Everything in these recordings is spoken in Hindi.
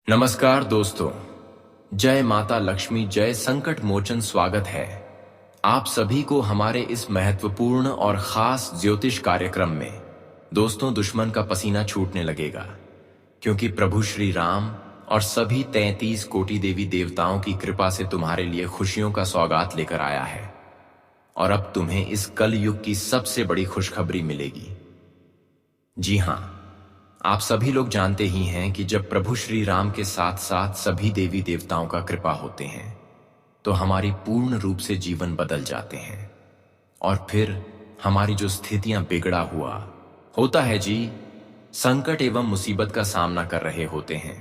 नमस्कार दोस्तों, जय माता लक्ष्मी, जय संकट मोचन। स्वागत है आप सभी को हमारे इस महत्वपूर्ण और खास ज्योतिष कार्यक्रम में। दोस्तों, दुश्मन का पसीना छूटने लगेगा क्योंकि प्रभु श्री राम और सभी 33 कोटि देवी देवताओं की कृपा से तुम्हारे लिए खुशियों का सौगात लेकर आया है। और अब तुम्हें इस कल युग की सबसे बड़ी खुशखबरी मिलेगी। जी हाँ, आप सभी लोग जानते ही हैं कि जब प्रभु श्री राम के साथ साथ सभी देवी देवताओं का कृपा होते हैं तो हमारी पूर्ण रूप से जीवन बदल जाते हैं। और फिर हमारी जो स्थितियां बिगड़ा हुआ होता है जी, संकट एवं मुसीबत का सामना कर रहे होते हैं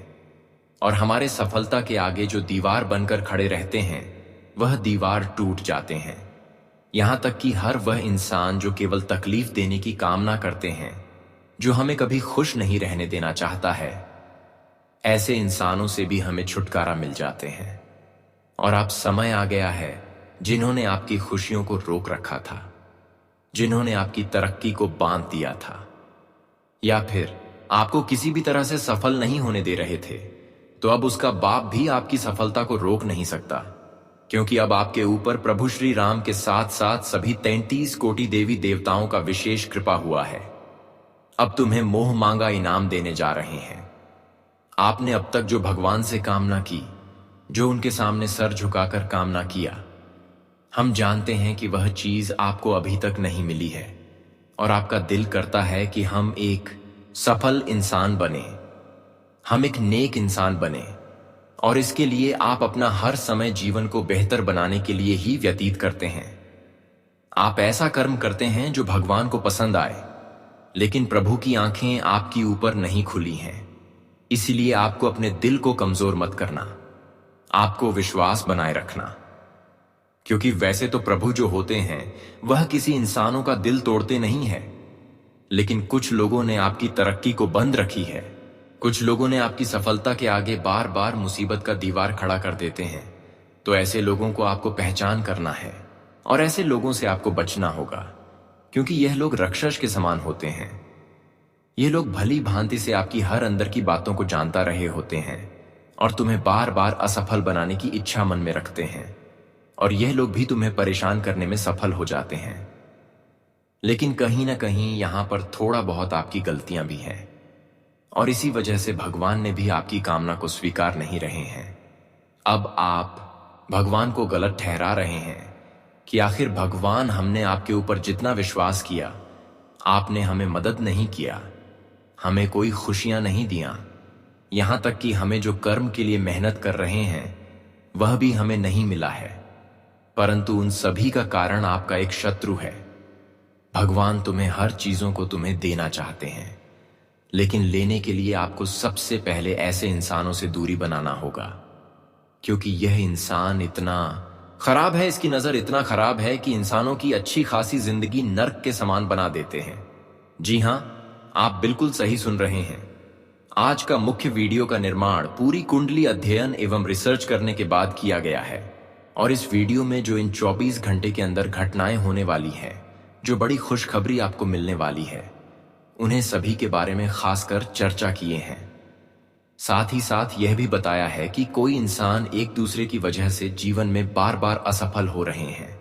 और हमारे सफलता के आगे जो दीवार बनकर खड़े रहते हैं वह दीवार टूट जाते हैं। यहां तक कि हर वह इंसान जो केवल तकलीफ देने की कामना करते हैं, जो हमें कभी खुश नहीं रहने देना चाहता है, ऐसे इंसानों से भी हमें छुटकारा मिल जाते हैं। और अब समय आ गया है जिन्होंने आपकी खुशियों को रोक रखा था, जिन्होंने आपकी तरक्की को बांध दिया था या फिर आपको किसी भी तरह से सफल नहीं होने दे रहे थे, तो अब उसका बाप भी आपकी सफलता को रोक नहीं सकता, क्योंकि अब आपके ऊपर प्रभु श्री राम के साथ साथ सभी 33 कोटि देवी देवताओं का विशेष कृपा हुआ है। अब तुम्हें मोह मांगा इनाम देने जा रहे हैं। आपने अब तक जो भगवान से कामना की, जो उनके सामने सर झुकाकर कामना किया, हम जानते हैं कि वह चीज आपको अभी तक नहीं मिली है और आपका दिल करता है कि हम एक सफल इंसान बने, हम एक नेक इंसान बने। और इसके लिए आप अपना हर समय जीवन को बेहतर बनाने के लिए ही व्यतीत करते हैं। आप ऐसा कर्म करते हैं जो भगवान को पसंद आए, लेकिन प्रभु की आंखें आपकी ऊपर नहीं खुली हैं। इसलिए आपको अपने दिल को कमजोर मत करना, आपको विश्वास बनाए रखना, क्योंकि वैसे तो प्रभु जो होते हैं वह किसी इंसानों का दिल तोड़ते नहीं है, लेकिन कुछ लोगों ने आपकी तरक्की को बंद रखी है। कुछ लोगों ने आपकी सफलता के आगे बार बार मुसीबत का दीवार खड़ा कर देते हैं। तो ऐसे लोगों को आपको पहचान करना है और ऐसे लोगों से आपको बचना होगा, क्योंकि यह लोग राक्षस के समान होते हैं। ये लोग भली भांति से आपकी हर अंदर की बातों को जानता रहे होते हैं और तुम्हें बार बार असफल बनाने की इच्छा मन में रखते हैं, और यह लोग भी तुम्हें परेशान करने में सफल हो जाते हैं। लेकिन कहीं ना कहीं यहां पर थोड़ा बहुत आपकी गलतियां भी हैं, और इसी वजह से भगवान ने भी आपकी कामना को स्वीकार नहीं रहे हैं। अब आप भगवान को गलत ठहरा रहे हैं कि आखिर भगवान, हमने आपके ऊपर जितना विश्वास किया, आपने हमें मदद नहीं किया, हमें कोई खुशियां नहीं दिया, यहां तक कि हमें जो कर्म के लिए मेहनत कर रहे हैं वह भी हमें नहीं मिला है। परंतु उन सभी का कारण आपका एक शत्रु है। भगवान तुम्हें हर चीजों को तुम्हें देना चाहते हैं, लेकिन लेने के लिए आपको सबसे पहले ऐसे इंसानों से दूरी बनाना होगा, क्योंकि यह इंसान इतना खराब है, इसकी नजर इतना खराब है कि इंसानों की अच्छी खासी जिंदगी नर्क के समान बना देते हैं। जी हां, आप बिल्कुल सही सुन रहे हैं। आज का मुख्य वीडियो का निर्माण पूरी कुंडली अध्ययन एवं रिसर्च करने के बाद किया गया है, और इस वीडियो में जो इन 24 घंटे के अंदर घटनाएं होने वाली हैं, जो बड़ी खुशखबरी आपको मिलने वाली है, उन्हें सभी के बारे में खासकर चर्चा किए हैं। साथ ही साथ यह भी बताया है कि कोई इंसान एक दूसरे की वजह से जीवन में बार बार असफल हो रहे हैं,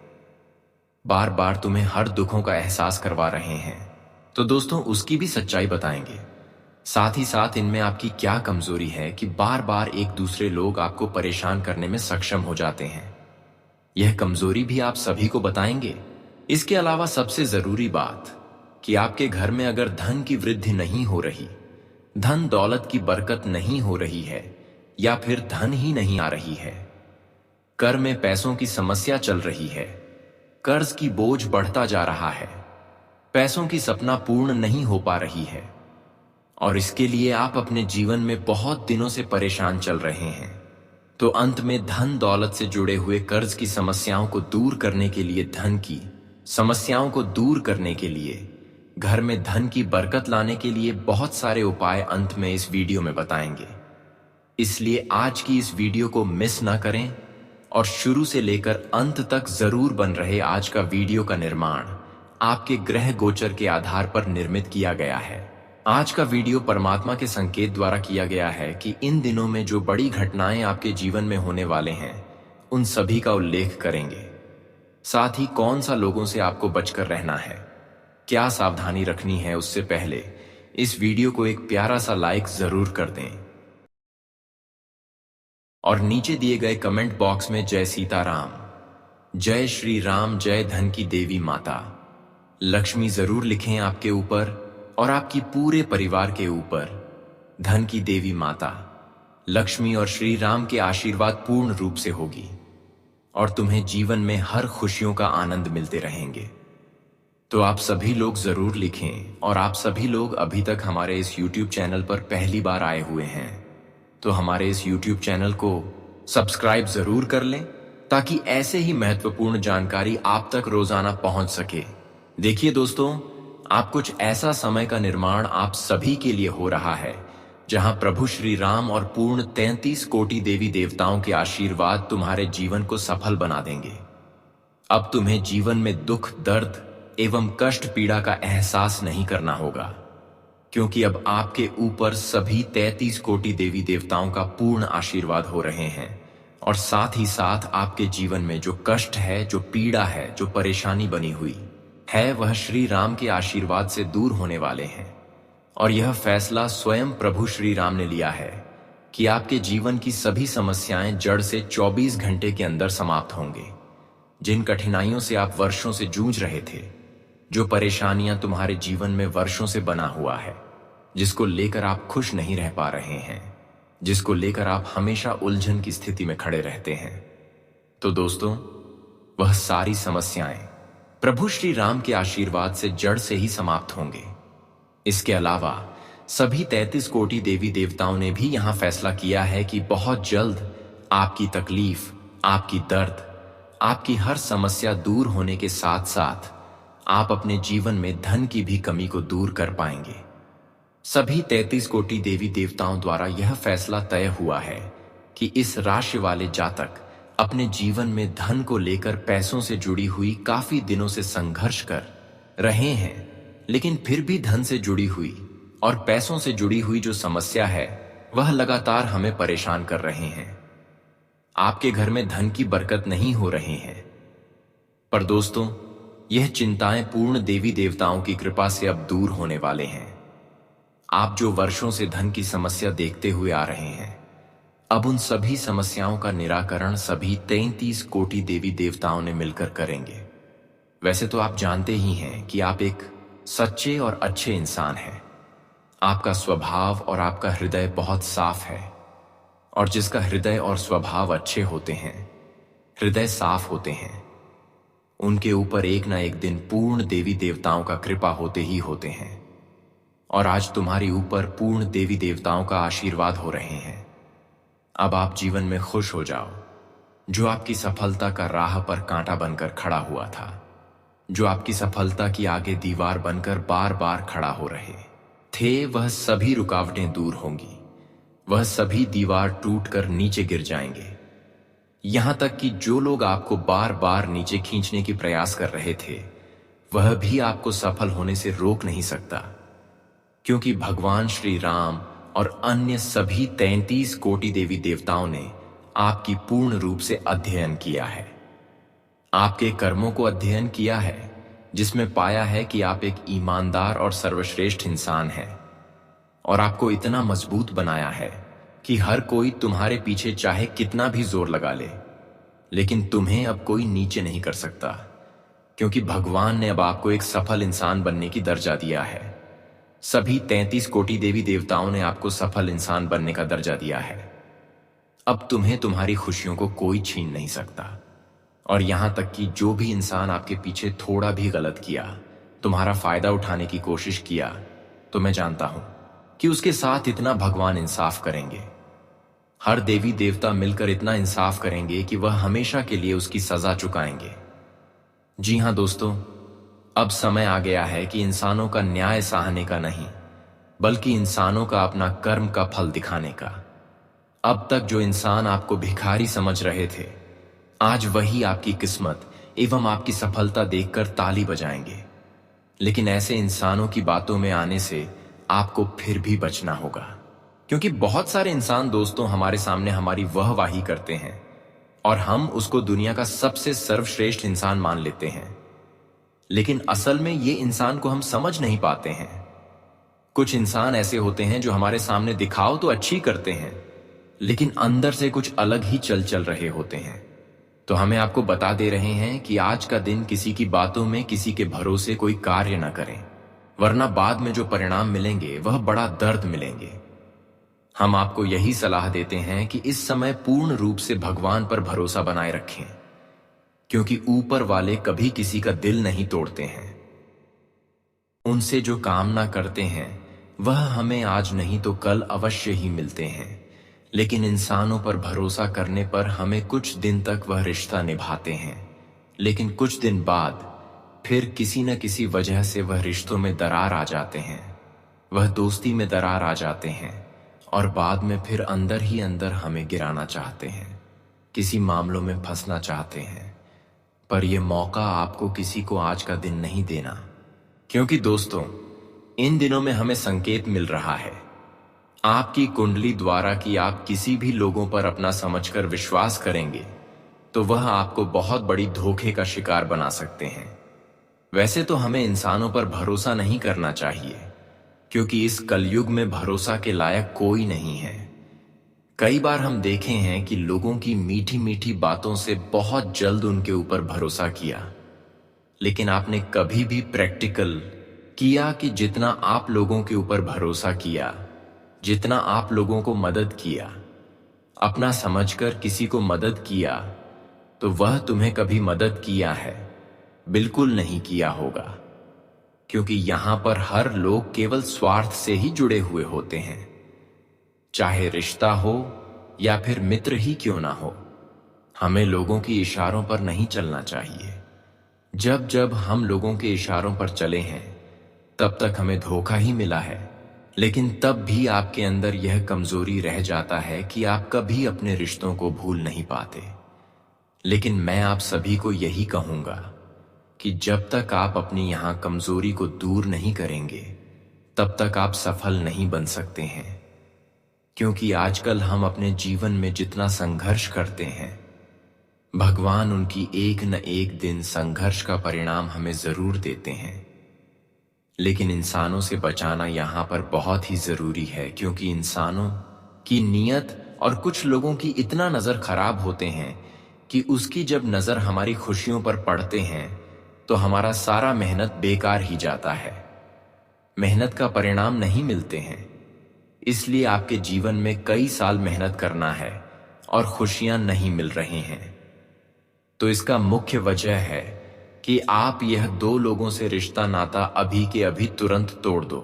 बार बार तुम्हें हर दुखों का एहसास करवा रहे हैं। तो दोस्तों, उसकी भी सच्चाई बताएंगे। साथ ही साथ इनमें आपकी क्या कमजोरी है कि बार बार एक दूसरे लोग आपको परेशान करने में सक्षम हो जाते हैं, यह कमजोरी भी आप सभी को बताएंगे। इसके अलावा सबसे जरूरी बात कि आपके घर में अगर धन की वृद्धि नहीं हो रही, धन दौलत की बरकत नहीं हो रही है, या फिर धन ही नहीं आ रही है, कर में पैसों की समस्या चल रही है, कर्ज की बोझ बढ़ता जा रहा है, पैसों की सपना पूर्ण नहीं हो पा रही है, और इसके लिए आप अपने जीवन में बहुत दिनों से परेशान चल रहे हैं, तो अंत में धन दौलत से जुड़े हुए कर्ज की समस्याओं को दूर करने के लिए, धन की समस्याओं को दूर करने के लिए, घर में धन की बरकत लाने के लिए बहुत सारे उपाय अंत में इस वीडियो में बताएंगे। इसलिए आज की इस वीडियो को मिस ना करें और शुरू से लेकर अंत तक जरूर बन रहे। आज का वीडियो का निर्माण आपके ग्रह गोचर के आधार पर निर्मित किया गया है, आज का वीडियो परमात्मा के संकेत द्वारा किया गया है कि इन दिनों में जो बड़ी घटनाएं आपके जीवन में होने वाले हैं उन सभी का उल्लेख करेंगे। साथ ही कौन सा लोगों से आपको बचकर रहना है, क्या सावधानी रखनी है, उससे पहले इस वीडियो को एक प्यारा सा लाइक जरूर कर दें और नीचे दिए गए कमेंट बॉक्स में जय सीताराम, जय श्री राम, जय धन की देवी माता लक्ष्मी जरूर लिखें आपके ऊपर और आपकी पूरे परिवार के ऊपर धन की देवी माता लक्ष्मी और श्री राम के आशीर्वाद पूर्ण रूप से होगी और तुम्हें जीवन में हर खुशियों का आनंद मिलते रहेंगे। तो आप सभी लोग जरूर लिखें और आप सभी लोग अभी तक हमारे इस YouTube चैनल पर पहली बार आए हुए हैं तो हमारे इस YouTube चैनल को सब्सक्राइब जरूर कर लें ताकि ऐसे ही महत्वपूर्ण जानकारी आप तक रोजाना पहुंच सके। देखिए दोस्तों, आप कुछ ऐसा समय का निर्माण आप सभी के लिए हो रहा है जहां प्रभु श्री राम और पूर्ण 33 कोटि देवी देवताओं के आशीर्वाद तुम्हारे जीवन को सफल बना देंगे। अब तुम्हें जीवन में दुख, दर्द एवं कष्ट, पीड़ा का एहसास नहीं करना होगा क्योंकि अब आपके ऊपर सभी 33 कोटि देवी देवताओं का पूर्ण आशीर्वाद हो रहे हैं और साथ ही साथ आपके जीवन में जो कष्ट है, जो पीड़ा है, जो परेशानी बनी हुई है, वह श्री राम के आशीर्वाद से दूर होने वाले हैं। और यह फैसला स्वयं प्रभु श्री राम ने लिया है कि आपके जीवन की सभी समस्याएं जड़ से 24 घंटे के अंदर समाप्त होंगे। जिन कठिनाइयों से आप वर्षों से जूझ रहे थे, जो परेशानियां तुम्हारे जीवन में वर्षों से बना हुआ है, जिसको लेकर आप खुश नहीं रह पा रहे हैं, जिसको लेकर आप हमेशा उलझन की स्थिति में खड़े रहते हैं, तो दोस्तों वह सारी समस्याएं प्रभु श्री राम के आशीर्वाद से जड़ से ही समाप्त होंगे। इसके अलावा सभी 33 कोटि देवी देवताओं ने भी यहां फैसला किया है कि बहुत जल्द आपकी तकलीफ, आपकी दर्द, आपकी हर समस्या दूर होने के साथ साथ आप अपने जीवन में धन की भी कमी को दूर कर पाएंगे। सभी 33 कोटि देवी देवताओं द्वारा यह फैसला तय हुआ है कि इस राशि वाले जातक अपने जीवन में धन को लेकर पैसों से जुड़ी हुई काफी दिनों से संघर्ष कर रहे हैं, लेकिन फिर भी धन से जुड़ी हुई और पैसों से जुड़ी हुई जो समस्या है वह लगातार हमें परेशान कर रहे हैं। आपके घर में धन की बरकत नहीं हो रही है। पर दोस्तों, यह चिंताएं पूर्ण देवी देवताओं की कृपा से अब दूर होने वाले हैं। आप जो वर्षों से धन की समस्या देखते हुए आ रहे हैं, अब उन सभी समस्याओं का निराकरण सभी 33 कोटि देवी देवताओं ने मिलकर करेंगे। वैसे तो आप जानते ही हैं कि आप एक सच्चे और अच्छे इंसान हैं। आपका स्वभाव और आपका हृदय बहुत साफ है और जिसका हृदय और स्वभाव अच्छे होते हैं, हृदय साफ होते हैं, उनके ऊपर एक ना एक दिन पूर्ण देवी देवताओं का कृपा होते ही होते हैं। और आज तुम्हारी ऊपर पूर्ण देवी देवताओं का आशीर्वाद हो रहे हैं। अब आप जीवन में खुश हो जाओ। जो आपकी सफलता का राह पर कांटा बनकर खड़ा हुआ था, जो आपकी सफलता की आगे दीवार बनकर बार बार खड़ा हो रहे थे, वह सभी रुकावटें दूर होंगी। वह सभी दीवार टूटकर नीचे गिर जाएंगे। यहां तक कि जो लोग आपको बार बार नीचे खींचने की प्रयास कर रहे थे, वह भी आपको सफल होने से रोक नहीं सकता, क्योंकि भगवान श्री राम और अन्य सभी 33 कोटि देवी देवताओं ने आपकी पूर्ण रूप से अध्ययन किया है। आपके कर्मों को अध्ययन किया है, जिसमें पाया है कि आप एक ईमानदार और सर्वश्रेष्ठ इंसान हैं और आपको इतना मजबूत बनाया है कि हर कोई तुम्हारे पीछे चाहे कितना भी जोर लगा ले, लेकिन तुम्हें अब कोई नीचे नहीं कर सकता, क्योंकि भगवान ने अब आपको एक सफल इंसान बनने की दर्जा दिया है। सभी 33 कोटि देवी देवताओं ने आपको सफल इंसान बनने का दर्जा दिया है। अब तुम्हें तुम्हारी खुशियों को कोई छीन नहीं सकता। और यहां तक कि जो भी इंसान आपके पीछे थोड़ा भी गलत किया, तुम्हारा फायदा उठाने की कोशिश किया, तो मैं जानता हूं कि उसके साथ इतना भगवान इंसाफ करेंगे। हर देवी देवता मिलकर इतना इंसाफ करेंगे कि वह हमेशा के लिए उसकी सजा चुकाएंगे। जी हां दोस्तों, अब समय आ गया है कि इंसानों का न्याय सहने का नहीं, बल्कि इंसानों का अपना कर्म का फल दिखाने का। अब तक जो इंसान आपको भिखारी समझ रहे थे, आज वही आपकी किस्मत एवं आपकी सफलता देखकर ताली बजाएंगे। लेकिन ऐसे इंसानों की बातों में आने से आपको फिर भी बचना होगा। क्योंकि बहुत सारे इंसान दोस्तों हमारे सामने हमारी वाहवाही करते हैं और हम उसको दुनिया का सबसे सर्वश्रेष्ठ इंसान मान लेते हैं, लेकिन असल में ये इंसान को हम समझ नहीं पाते हैं। कुछ इंसान ऐसे होते हैं जो हमारे सामने दिखाओ तो अच्छी करते हैं, लेकिन अंदर से कुछ अलग ही चल रहे होते हैं। तो हमें आपको बता दे रहे हैं कि आज का दिन किसी की बातों में, किसी के भरोसे कोई कार्य न करें, वरना बाद में जो परिणाम मिलेंगे वह बड़ा दर्द मिलेंगे। हम आपको यही सलाह देते हैं कि इस समय पूर्ण रूप से भगवान पर भरोसा बनाए रखें, क्योंकि ऊपर वाले कभी किसी का दिल नहीं तोड़ते हैं। उनसे जो कामना करते हैं वह हमें आज नहीं तो कल अवश्य ही मिलते हैं, लेकिन इंसानों पर भरोसा करने पर हमें कुछ दिन तक वह रिश्ता निभाते हैं, लेकिन कुछ दिन बाद फिर किसी न किसी वजह से वह रिश्तों में दरार आ जाते हैं, वह दोस्ती में दरार आ जाते हैं और बाद में फिर अंदर ही अंदर हमें गिराना चाहते हैं, किसी मामलों में फंसना चाहते हैं। पर यह मौका आपको किसी को आज का दिन नहीं देना, क्योंकि दोस्तों इन दिनों में हमें संकेत मिल रहा है आपकी कुंडली द्वारा कि आप किसी भी लोगों पर अपना समझकर विश्वास करेंगे तो वह आपको बहुत बड़ी धोखे का शिकार बना सकते हैं। वैसे तो हमें इंसानों पर भरोसा नहीं करना चाहिए, क्योंकि इस कलयुग में भरोसा के लायक कोई नहीं है। कई बार हम देखे हैं कि लोगों की मीठी मीठी बातों से बहुत जल्द उनके ऊपर भरोसा किया, लेकिन आपने कभी भी प्रैक्टिकल किया कि जितना आप लोगों के ऊपर भरोसा किया, जितना आप लोगों को मदद किया, अपना समझकर किसी को मदद किया, तो वह तुम्हें कभी मदद किया है? बिल्कुल नहीं किया होगा, क्योंकि यहां पर हर लोग केवल स्वार्थ से ही जुड़े हुए होते हैं। चाहे रिश्ता हो या फिर मित्र ही क्यों ना हो, हमें लोगों की इशारों पर नहीं चलना चाहिए। जब जब हम लोगों के इशारों पर चले हैं तब तक हमें धोखा ही मिला है, लेकिन तब भी आपके अंदर यह कमजोरी रह जाता है कि आप कभी अपने रिश्तों को भूल नहीं पाते। लेकिन मैं आप सभी को यही कहूंगा कि जब तक आप अपनी यहां कमजोरी को दूर नहीं करेंगे तब तक आप सफल नहीं बन सकते हैं। क्योंकि आजकल हम अपने जीवन में जितना संघर्ष करते हैं, भगवान उनकी एक न एक दिन संघर्ष का परिणाम हमें जरूर देते हैं। लेकिन इंसानों से बचाना यहां पर बहुत ही जरूरी है, क्योंकि इंसानों की नीयत और कुछ लोगों की इतना नजर खराब होते हैं कि उसकी जब नजर हमारी खुशियों पर पड़ते हैं तो हमारा सारा मेहनत बेकार ही जाता है, मेहनत का परिणाम नहीं मिलते हैं। इसलिए आपके जीवन में कई साल मेहनत करना है और खुशियां नहीं मिल रही हैं। तो इसका मुख्य वजह है कि आप यह दो लोगों से रिश्ता नाता अभी के अभी तुरंत तोड़ दो।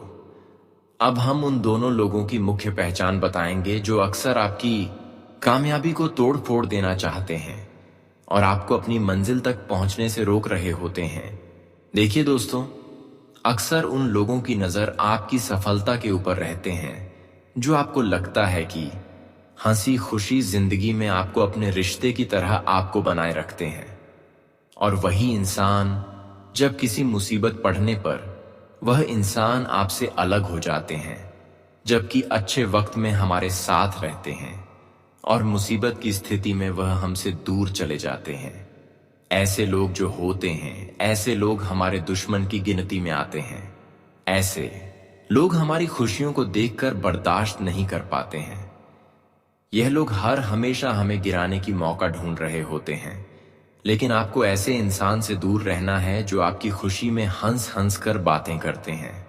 अब हम उन दोनों लोगों की मुख्य पहचान बताएंगे जो अक्सर आपकी कामयाबी को तोड़ फोड़ देना चाहते हैं और आपको अपनी मंजिल तक पहुंचने से रोक रहे होते हैं। देखिए दोस्तों, अक्सर उन लोगों की नजर आपकी सफलता के ऊपर रहते हैं जो आपको लगता है कि हंसी खुशी जिंदगी में आपको अपने रिश्ते की तरह आपको बनाए रखते हैं, और वही इंसान जब किसी मुसीबत पड़ने पर वह इंसान आपसे अलग हो जाते हैं, जबकि अच्छे वक्त में हमारे साथ रहते हैं और मुसीबत की स्थिति में वह हमसे दूर चले जाते हैं। ऐसे लोग जो होते हैं, ऐसे लोग हमारे दुश्मन की गिनती में आते हैं। ऐसे लोग हमारी खुशियों को देखकर बर्दाश्त नहीं कर पाते हैं। यह लोग हर हमेशा हमें गिराने की मौका ढूंढ रहे होते हैं, लेकिन आपको ऐसे इंसान से दूर रहना है जो आपकी खुशी में हंस हंस कर बातें करते हैं,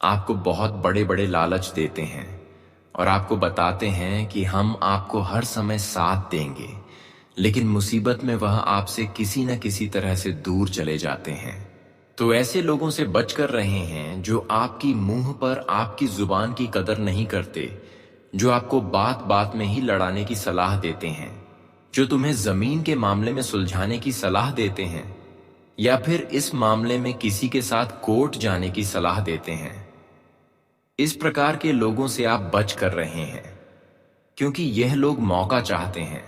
आपको बहुत बड़े बड़े लालच देते हैं और आपको बताते हैं कि हम आपको हर समय साथ देंगे, लेकिन मुसीबत में वह आपसे किसी न किसी तरह से दूर चले जाते हैं। तो ऐसे लोगों से बच कर रहे हैं जो आपकी मुंह पर आपकी जुबान की कदर नहीं करते, जो आपको बात बात में ही लड़ाने की सलाह देते हैं, जो तुम्हें जमीन के मामले में सुलझाने की सलाह देते हैं या फिर इस मामले में किसी के साथ कोर्ट जाने की सलाह देते हैं। इस प्रकार के लोगों से आप बच कर रहे हैं, क्योंकि यह लोग मौका चाहते हैं।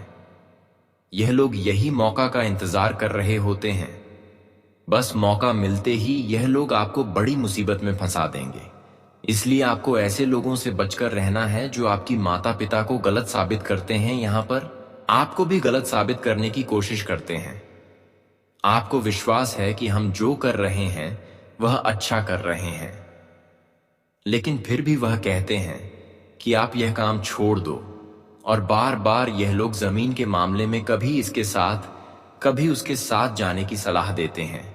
यह लोग यही मौका का इंतजार कर रहे होते हैं। बस मौका मिलते ही यह लोग आपको बड़ी मुसीबत में फंसा देंगे, इसलिए आपको ऐसे लोगों से बचकर रहना है जो आपकी माता पिता को गलत साबित करते हैं, यहां पर आपको भी गलत साबित करने की कोशिश करते हैं। आपको विश्वास है कि हम जो कर रहे हैं वह अच्छा कर रहे हैं, लेकिन फिर भी वह कहते हैं कि आप यह काम छोड़ दो, और बार बार यह लोग जमीन के मामले में कभी इसके साथ कभी उसके साथ जाने की सलाह देते हैं।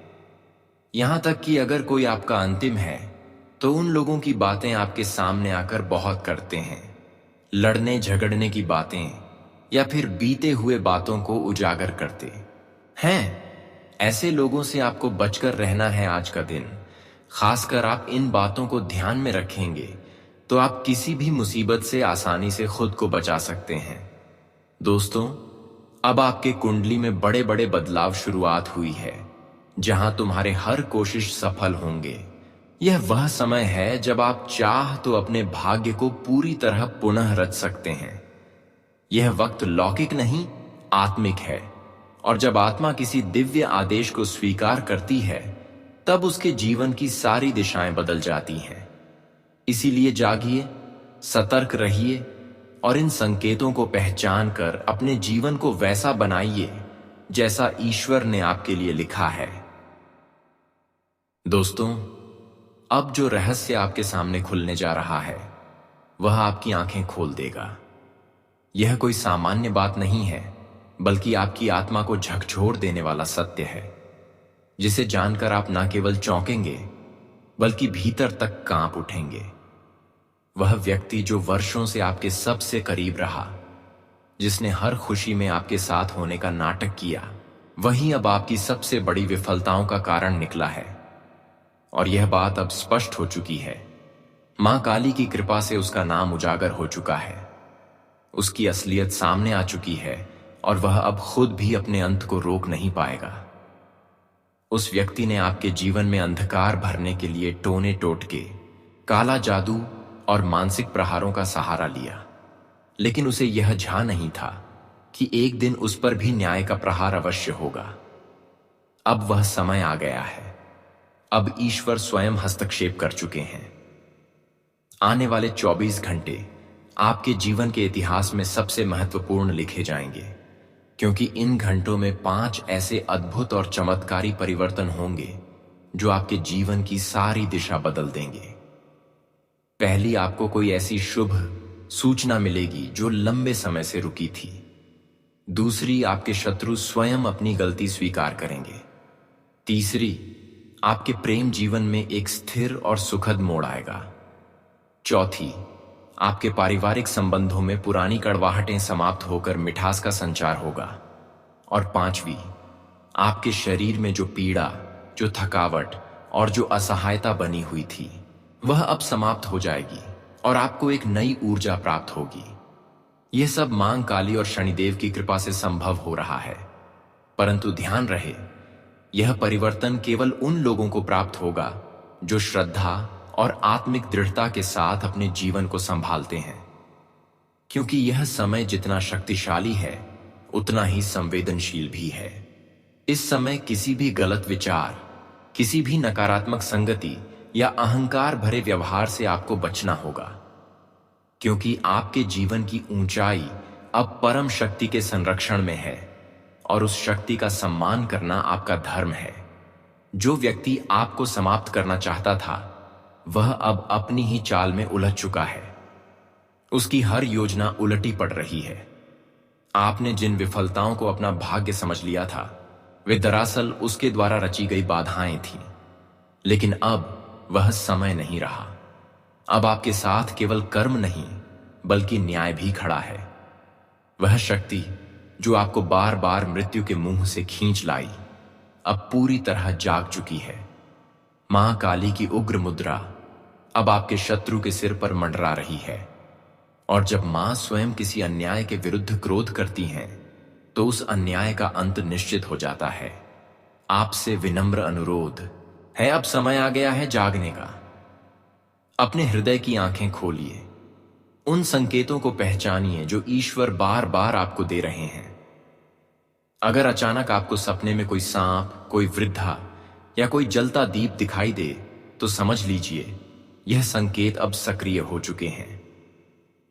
यहां तक कि अगर कोई आपका अंतिम है तो उन लोगों की बातें आपके सामने आकर बहुत करते हैं, लड़ने झगड़ने की बातें या फिर बीते हुए बातों को उजागर करते हैं। ऐसे लोगों से आपको बचकर रहना है आज का दिन। खासकर आप इन बातों को ध्यान में रखेंगे तो आप किसी भी मुसीबत से आसानी से खुद को बचा सकते हैं। दोस्तों, अब आपके कुंडली में बड़े बड़े बदलाव शुरुआत हुई है, जहां तुम्हारे हर कोशिश सफल होंगे। यह वह समय है जब आप चाह तो अपने भाग्य को पूरी तरह पुनः रच सकते हैं। यह वक्त लौकिक नहीं, आत्मिक है, और जब आत्मा किसी दिव्य आदेश को स्वीकार करती है तब उसके जीवन की सारी दिशाएं बदल जाती हैं। इसीलिए जागिए, सतर्क रहिए और इन संकेतों को पहचान कर अपने जीवन को वैसा बनाइए जैसा ईश्वर ने आपके लिए लिखा है। दोस्तों, अब जो रहस्य आपके सामने खुलने जा रहा है वह आपकी आंखें खोल देगा। यह कोई सामान्य बात नहीं है, बल्कि आपकी आत्मा को झकझोर देने वाला सत्य है, जिसे जानकर आप न केवल चौंकेंगे बल्कि भीतर तक कांप उठेंगे। वह व्यक्ति जो वर्षों से आपके सबसे करीब रहा, जिसने हर खुशी में आपके साथ होने का नाटक किया, वही अब आपकी सबसे बड़ी विफलताओं का कारण निकला है। और यह बात अब स्पष्ट हो चुकी है। मां काली की कृपा से उसका नाम उजागर हो चुका है, उसकी असलियत सामने आ चुकी है और वह अब खुद भी अपने अंत को रोक नहीं पाएगा। उस व्यक्ति ने आपके जीवन में अंधकार भरने के लिए टोने टोटके, काला जादू और मानसिक प्रहारों का सहारा लिया, लेकिन उसे यह झा नहीं था कि एक दिन उस पर भी न्याय का प्रहार अवश्य होगा। अब वह समय आ गया है। अब ईश्वर स्वयं हस्तक्षेप कर चुके हैं। आने वाले 24 घंटे आपके जीवन के इतिहास में सबसे महत्वपूर्ण लिखे जाएंगे, क्योंकि इन घंटों में 5 ऐसे अद्भुत और चमत्कारी परिवर्तन होंगे जो आपके जीवन की सारी दिशा बदल देंगे। पहली, आपको कोई ऐसी शुभ सूचना मिलेगी जो लंबे समय से रुकी थी। दूसरी, आपके शत्रु स्वयं अपनी गलती स्वीकार करेंगे। तीसरी, आपके प्रेम जीवन में एक स्थिर और सुखद मोड़ आएगा। चौथी, आपके पारिवारिक संबंधों में पुरानी कड़वाहटें समाप्त होकर मिठास का संचार होगा। और पांचवी, आपके शरीर में जो पीड़ा, जो थकावट और जो असहायता बनी हुई थी वह अब समाप्त हो जाएगी और आपको एक नई ऊर्जा प्राप्त होगी। यह सब मां काली और शनिदेव की कृपा से संभव हो रहा है। परंतु ध्यान रहे, यह परिवर्तन केवल उन लोगों को प्राप्त होगा जो श्रद्धा और आत्मिक दृढ़ता के साथ अपने जीवन को संभालते हैं, क्योंकि यह समय जितना शक्तिशाली है उतना ही संवेदनशील भी है। इस समय किसी भी गलत विचार, किसी भी नकारात्मक संगति या अहंकार भरे व्यवहार से आपको बचना होगा, क्योंकि आपके जीवन की ऊंचाई अब परम शक्ति के संरक्षण में है और उस शक्ति का सम्मान करना आपका धर्म है। जो व्यक्ति आपको समाप्त करना चाहता था वह अब अपनी ही चाल में उलझ चुका है। उसकी हर योजना उलटी पड़ रही है। आपने जिन विफलताओं को अपना भाग्य समझ लिया था वे दरअसल उसके द्वारा रची गई बाधाएं थीं। लेकिन अब वह समय नहीं रहा। अब आपके साथ केवल कर्म नहीं बल्कि न्याय भी खड़ा है। वह शक्ति जो आपको बार बार मृत्यु के मुंह से खींच लाई अब पूरी तरह जाग चुकी है। मां काली की उग्र मुद्रा अब आपके शत्रु के सिर पर मंडरा रही है। और जब मां स्वयं किसी अन्याय के विरुद्ध क्रोध करती हैं तो उस अन्याय का अंत निश्चित हो जाता है। आपसे विनम्र अनुरोध है, अब समय आ गया है जागने का। अपने हृदय की आंखें खोलिए, उन संकेतों को पहचानिए जो ईश्वर बार बार आपको दे रहे हैं। अगर अचानक आपको सपने में कोई सांप, कोई वृद्धा या कोई जलता दीप दिखाई दे तो समझ लीजिए यह संकेत अब सक्रिय हो चुके हैं।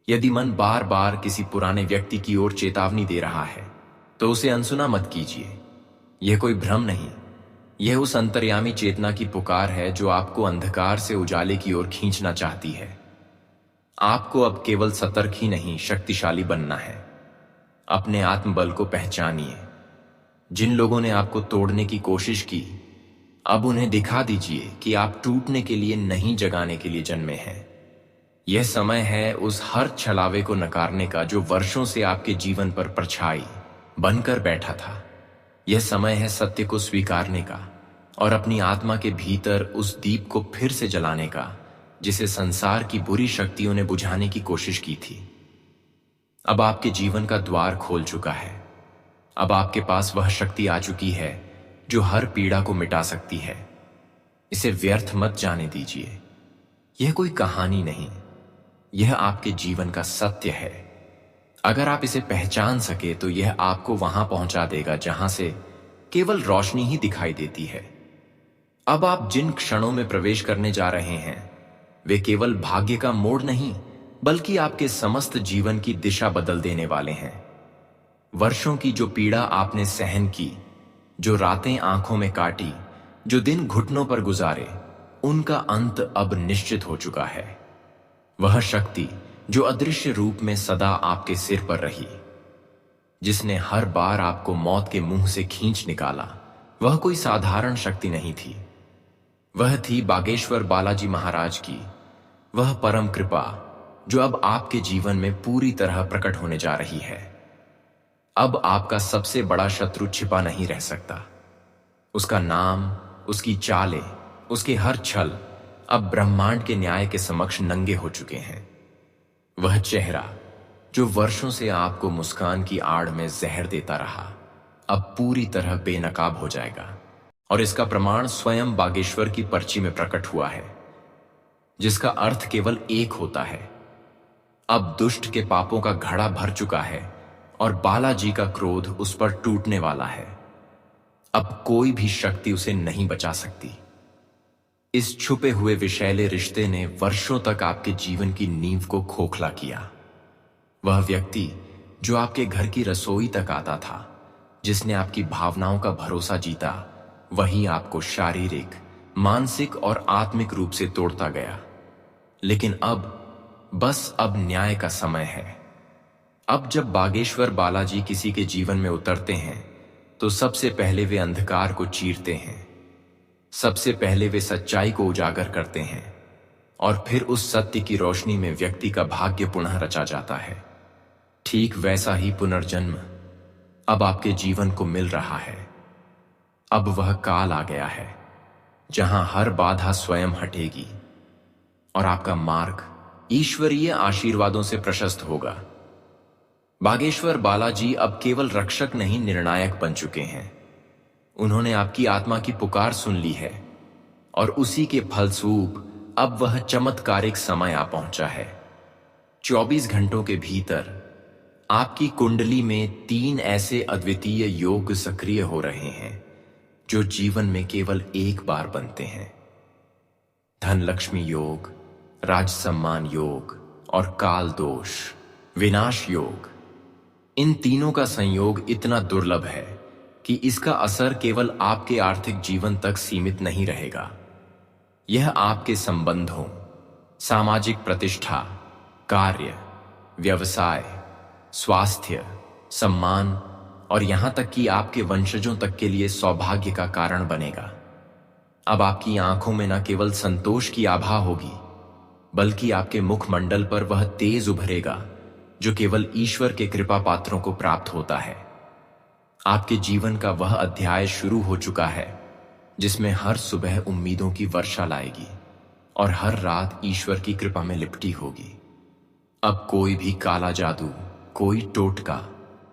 यदि मन बार बार किसी पुराने व्यक्ति की ओर चेतावनी दे रहा है तो उसे अनसुना मत कीजिए। यह कोई भ्रम नहीं, यह उस अंतर्यामी चेतना की पुकार है जो आपको अंधकार से उजाले की ओर खींचना चाहती है। आपको अब केवल सतर्क ही नहीं, शक्तिशाली बनना है। अपने आत्मबल को पहचानिए। जिन लोगों ने आपको तोड़ने की कोशिश की, अब उन्हें दिखा दीजिए कि आप टूटने के लिए नहीं, जगाने के लिए जन्मे हैं। यह समय है उस हर छलावे को नकारने का जो वर्षों से आपके जीवन पर परछाई बनकर बैठा था। यह समय है सत्य को स्वीकारने का और अपनी आत्मा के भीतर उस दीप को फिर से जलाने का जिसे संसार की बुरी शक्तियों ने बुझाने की कोशिश की थी। अब आपके जीवन का द्वार खोल चुका है। अब आपके पास वह शक्ति आ चुकी है जो हर पीड़ा को मिटा सकती है। इसे व्यर्थ मत जाने दीजिए। यह कोई कहानी नहीं, यह आपके जीवन का सत्य है। अगर आप इसे पहचान सके तो यह आपको वहां पहुंचा देगा जहां से केवल रोशनी ही दिखाई देती है। अब आप जिन क्षणों में प्रवेश करने जा रहे हैं वे केवल भाग्य का मोड़ नहीं, बल्कि आपके समस्त जीवन की दिशा बदल देने वाले हैं। वर्षों की जो पीड़ा आपने सहन की, जो रातें आंखों में काटी, जो दिन घुटनों पर गुजारे, उनका अंत अब निश्चित हो चुका है। वह शक्ति जो अदृश्य रूप में सदा आपके सिर पर रही, जिसने हर बार आपको मौत के मुंह से खींच निकाला, वह कोई साधारण शक्ति नहीं थी। वह थी बागेश्वर बालाजी महाराज की वह परम कृपा जो अब आपके जीवन में पूरी तरह प्रकट होने जा रही है। अब आपका सबसे बड़ा शत्रु छिपा नहीं रह सकता। उसका नाम, उसकी चालें, उसके हर छल अब ब्रह्मांड के न्याय के समक्ष नंगे हो चुके हैं। वह चेहरा जो वर्षों से आपको मुस्कान की आड़ में जहर देता रहा, अब पूरी तरह बेनकाब हो जाएगा। और इसका प्रमाण स्वयं बागेश्वर की पर्ची में प्रकट हुआ है, जिसका अर्थ केवल एक होता है। अब दुष्ट के पापों का घड़ा भर चुका है और बालाजी का क्रोध उस पर टूटने वाला है। अब कोई भी शक्ति उसे नहीं बचा सकती। इस छुपे हुए विषैले रिश्ते ने वर्षों तक आपके जीवन की नींव को खोखला किया। वह व्यक्ति जो आपके घर की रसोई तक आता था, जिसने आपकी भावनाओं का भरोसा जीता, वही आपको शारीरिक, मानसिक और आत्मिक रूप से तोड़ता गया। लेकिन अब न्याय का समय है। अब जब बागेश्वर बालाजी किसी के जीवन में उतरते हैं तो सबसे पहले वे अंधकार को चीरते हैं। सबसे पहले वे सच्चाई को उजागर करते हैं और फिर उस सत्य की रोशनी में व्यक्ति का भाग्य पुनः रचा जाता है। ठीक वैसा ही पुनर्जन्म अब आपके जीवन को मिल रहा है। अब वह काल आ गया है जहां हर बाधा स्वयं हटेगी और आपका मार्ग ईश्वरीय आशीर्वादों से प्रशस्त होगा। बागेश्वर बालाजी अब केवल रक्षक नहीं, निर्णायक बन चुके हैं। उन्होंने आपकी आत्मा की पुकार सुन ली है और उसी के फलस्वरूप अब वह चमत्कारिक समय आ पहुंचा है। 24 घंटों के भीतर आपकी कुंडली में 3 ऐसे अद्वितीय योग सक्रिय हो रहे हैं जो जीवन में केवल एक बार बनते हैं। धन लक्ष्मी योग, राज सम्मान योग और काल दोष विनाश योग। इन तीनों का संयोग इतना दुर्लभ है कि इसका असर केवल आपके आर्थिक जीवन तक सीमित नहीं रहेगा। यह आपके संबंधों, सामाजिक प्रतिष्ठा, कार्य, व्यवसाय, स्वास्थ्य, सम्मान और यहां तक कि आपके वंशजों तक के लिए सौभाग्य का कारण बनेगा। अब आपकी आंखों में न केवल संतोष की आभा होगी, बल्कि आपके मुखमंडल पर वह तेज उभरेगा जो केवल ईश्वर के कृपा पात्रों को प्राप्त होता है। आपके जीवन का वह अध्याय शुरू हो चुका है जिसमें हर सुबह उम्मीदों की वर्षा लाएगी और हर रात ईश्वर की कृपा में लिपटी होगी। अब कोई भी काला जादू, कोई टोटका,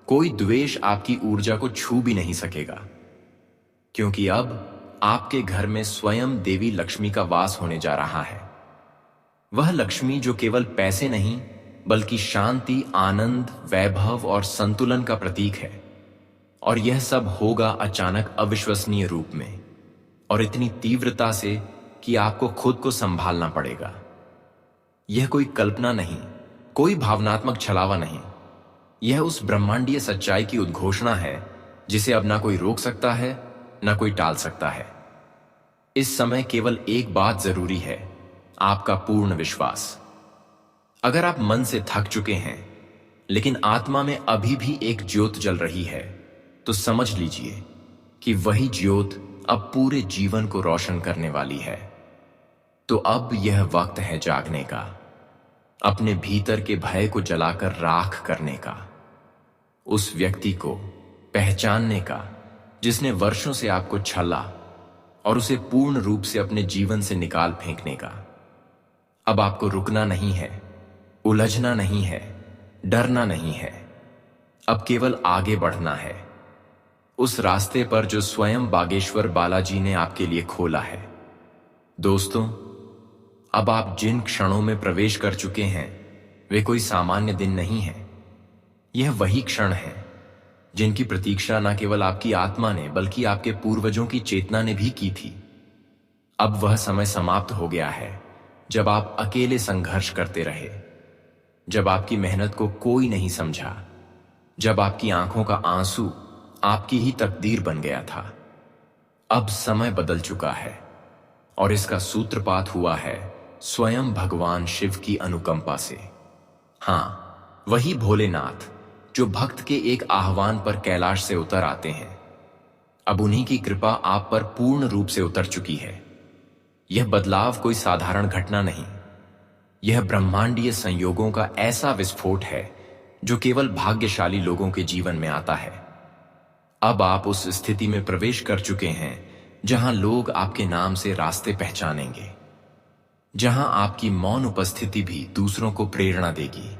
कोई द्वेष आपकी ऊर्जा को छू भी नहीं सकेगा, क्योंकि अब आपके घर में स्वयं देवी लक्ष्मी का वास होने जा रहा है। वह लक्ष्मी जो केवल पैसे नहीं बल्कि शांति, आनंद, वैभव और संतुलन का प्रतीक है। और यह सब होगा अचानक, अविश्वसनीय रूप में और इतनी तीव्रता से कि आपको खुद को संभालना पड़ेगा। यह कोई कल्पना नहीं, कोई भावनात्मक छलावा नहीं। यह उस ब्रह्मांडीय सच्चाई की उद्घोषणा है जिसे अब ना कोई रोक सकता है, ना कोई टाल सकता है। इस समय केवल एक बात जरूरी है, आपका पूर्ण विश्वास। अगर आप मन से थक चुके हैं लेकिन आत्मा में अभी भी एक ज्योत जल रही है, तो समझ लीजिए कि वही ज्योत अब पूरे जीवन को रोशन करने वाली है। तो अब यह वक्त है जागने का, अपने भीतर के भय को जलाकर राख करने का, उस व्यक्ति को पहचानने का जिसने वर्षों से आपको छला, और उसे पूर्ण रूप से अपने जीवन से निकाल फेंकने का। अब आपको रुकना नहीं है, उलझना नहीं है, डरना नहीं है। अब केवल आगे बढ़ना है, उस रास्ते पर जो स्वयं बागेश्वर बालाजी ने आपके लिए खोला है। दोस्तों, अब आप जिन क्षणों में प्रवेश कर चुके हैं वे कोई सामान्य दिन नहीं है। यह वही क्षण है जिनकी प्रतीक्षा न केवल आपकी आत्मा ने बल्कि आपके पूर्वजों की चेतना ने भी की थी। अब वह समय समाप्त हो गया है जब आप अकेले संघर्ष करते रहे, जब आपकी मेहनत को कोई नहीं समझा, जब आपकी आंखों का आंसू आपकी ही तकदीर बन गया था। अब समय बदल चुका है और इसका सूत्रपात हुआ है स्वयं भगवान शिव की अनुकंपा से। हां, वही भोलेनाथ जो भक्त के एक आह्वान पर कैलाश से उतर आते हैं। अब उन्हीं की कृपा आप पर पूर्ण रूप से उतर चुकी है। यह बदलाव कोई साधारण घटना नहीं, यह ब्रह्मांडीय संयोगों का ऐसा विस्फोट है जो केवल भाग्यशाली लोगों के जीवन में आता है। अब आप उस स्थिति में प्रवेश कर चुके हैं जहां लोग आपके नाम से रास्ते पहचानेंगे, जहां आपकी मौन उपस्थिति भी दूसरों को प्रेरणा देगी।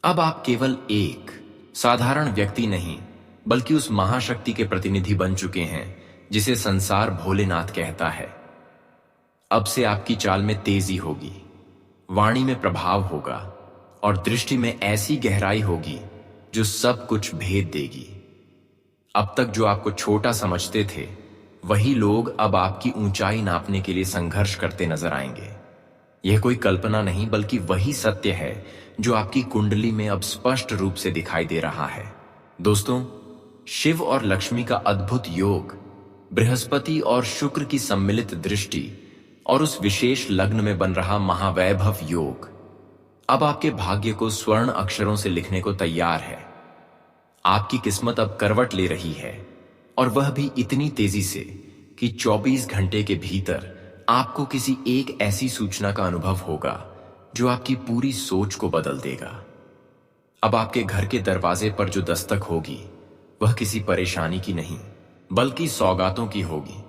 अब आप केवल एक साधारण व्यक्ति नहीं बल्कि उस महाशक्ति के प्रतिनिधि बन चुके हैं जिसे संसार भोलेनाथ कहता है। अब से आपकी चाल में तेजी होगी, वाणी में प्रभाव होगा और दृष्टि में ऐसी गहराई होगी जो सब कुछ भेद देगी। अब तक जो आपको छोटा समझते थे वही लोग अब आपकी ऊंचाई नापने के लिए संघर्ष करते नजर आएंगे। यह कोई कल्पना नहीं बल्कि वही सत्य है जो आपकी कुंडली में अब स्पष्ट रूप से दिखाई दे रहा है। दोस्तों, शिव और लक्ष्मी का अद्भुत योग, बृहस्पति और शुक्र की सम्मिलित दृष्टि और उस विशेष लग्न में बन रहा महावैभव योग अब आपके भाग्य को स्वर्ण अक्षरों से लिखने को तैयार है। आपकी किस्मत अब करवट ले रही है और वह भी इतनी तेजी से कि 24 घंटे के भीतर आपको किसी एक ऐसी सूचना का अनुभव होगा जो आपकी पूरी सोच को बदल देगा। अब आपके घर के दरवाजे पर जो दस्तक होगी वह किसी परेशानी की नहीं बल्कि सौगातों की होगी।